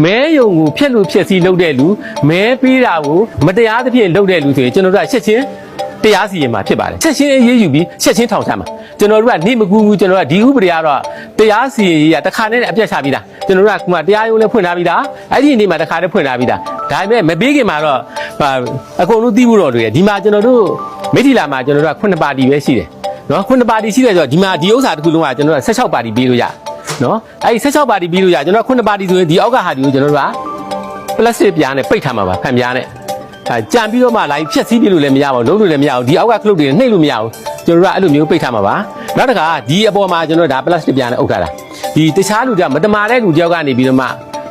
မဲယုံကိုဖျက်လို့ဖျက်စီးလုပ်တဲ့လူမဲပေးတာကိုမတရားသဖြင့်လုပ်တဲ့လူဆိုရင်ကျွန်တော်တို့ကချက်ချင်းတရားစီရင်မှာဖြစ်ပါတယ်ချက်ချင်းအေးအေးယူပြီးချက်ချင်းထောင်ချမှာကျွန်တော်တို့ကနေမကူဘူးကျွန်တော်တို့ကဒီဥပဒေကတော့တရားစီရင်ရေးကတစ်ခါနဲ့အပြတ်ချပြီးသားကျွန်တော်တို့ကတရားရုံးလည်းဖွင့်ထားပြီးသားအဲ့ဒီနေ့မှာတစ်ခါနဲ့ဖွင့်ထားပြီးသားဒါပေမဲ့မပေးခင်မှာတော့အကုန်လုံးသိဖို့တော့တွေ့တယ်ဒီမှာကျွန်တော်တို့မိထီလာမှာကျွန်တော်တို့က9ပါတီပဲရှိတယ်နော်9ပါတီရှိတယ်ဆိုတော့ဒီမှာဒီဥစ္စာတစ်ခုလုံးကကျွန်တော်တို့16ပါတီပေးလို့ရနော်အဲ့ဒီ16ပါတီပြီးလို့ရကျွန်တော်9ပါတီဆိုရင်ဒီအောက်ကဟာဒီကိုကျွန်တော်တို့ကပလတ်စတစ်ပြားနဲ့ပိတ်ထားမှာပါဖန်ပြားနဲ့ကြံပြီးတော့မှလာဖြက်စီးပြလို့လည်းမရပါဘူးလုံးလို့လည်းမရဘူးဒီအောက်ကခလုတ်တွေနှိပ်လို့မရဘူးကျွန်တော်တို့ကအဲ့လိုမျိုးပိတ်ထားမှာပါနောက်တစ်ခါဒီအပေါ်မှာကျွန်တော်ဒါပလတ်စတစ်ပြားနဲ့အုပ်ထားတာဒီတခြားလူတွေကမတမာတဲ့လူတယောက်ကနေပြီးတော့မှ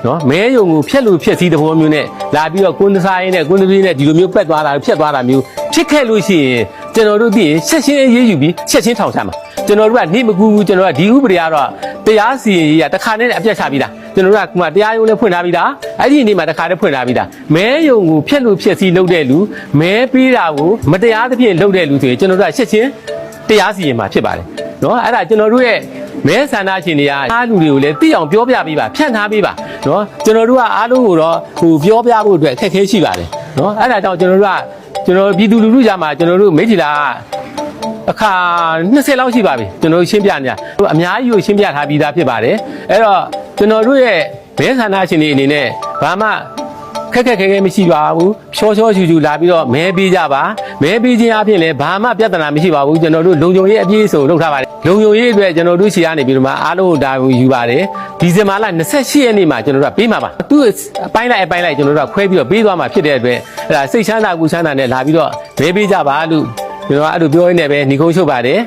နော်မဲယုံကိုဖြက်လို့ဖြက်စီးတဲ့ဘောမျိုးနဲ့လာပြီးတော့ကွန်းစားရင်းနဲ့ကွန်းသမီးနဲ့ဒီလိုမျိုးပက်သွားတာဖြက်သွားတာမျိုးဖြစ်ခဲ့လို့ရှိရင်ကျွန်တော်တို့သိရင်ချက်ချင်းအေးအေးယူပြီးချက်ချင်းထောင်ချမှာကျွန်တော်တို့ကနေမကူဘူးကျွန်တော်ကဒီဥပဒေကတော့တရားစီရင်ရေးကတစ်ခါနဲ့အပြတ်ချပြီးသားကျွန်တော်တို့ကတရားရုံးလည်းဖွင့်ထားပြီးသားအဲ့ဒီနေ့မှာတစ်ခါနဲ့ဖွင့်ထားပြီးသားမဲယုံကိုဖျက်လို့ဖျက်စီးလုပ်တဲ့လူမဲပေးတာကိုမတရားသဖြင့်လုပ်တဲ့လူဆိုရင်ကျွန်တော်တို့ကချက်ချင်းတရားစီရင်မှာဖြစ်ပါတယ်နော်အဲ့ဒါကျွန်တော်တို့ရဲ့မဲဆန္ဒရှင်တွေကအားလူတွေကိုလည်းသိအောင်ပြောပြပေးပါဖြန့်ထားပေးပါနော်ကျွန်တော်တို့ကအားလုံးကိုတော့ပြောပြဖို့အတွက်အခက်အခဲရှိပါတယ်နော်အဲ့ဒါကြောင့်ကျွန်တော်တို့ပြည်သူလူထုကြားမှာကျွန်တော်တို့မိထီလာအခါ20လောက်ရှိပါပြီကျွန်တော်ရှင်းပြနေတာအများကြီးကိုရှင်းပြထားပြီးသားဖြစ်ပါတယ်အဲ့တော့ကျွန်တော်တို့ရဲ့မဲဆန္ဒရှင်တွေအနေနဲ့ဘာမှခက်ခဲမရှိပါဘူးချောချူလာပြီးတော့မဲပေးကြပါမဲပေးခြင်းအပြင်လည်းဘာမှပြဿနာမရှိပါဘူးကျွန်တော်တို့လုံခြုံရေးအပြည့်အစုံလုပ်ထားပါတယ်လုံခြုံရေးအတွက်ကျွန်တော်တို့ရှေ့ကနေပြီးတော့မှအားလုံးဒါကိုယူပါတယ်ဒီဇင်ဘာလ28ရက်နေ့မှာကျွန်တော်တို့ပေးမှာပါသူ့အပိုင်းလိုက်ကျွန်တော်တို့ကခွဲပြီးတော့ပေးသွားမှာဖြစ်တဲ့အတွက်အဲ့ဒါစိတ်ချမ်းသာကိုချမ်းသာနဲ့လာပြီးတော့မဲပေးကြပါလို့ကျွန်တော်အဲ့လိုပြောရင်းနဲ့ပဲညီကုန်းချုပ်ပါတယ်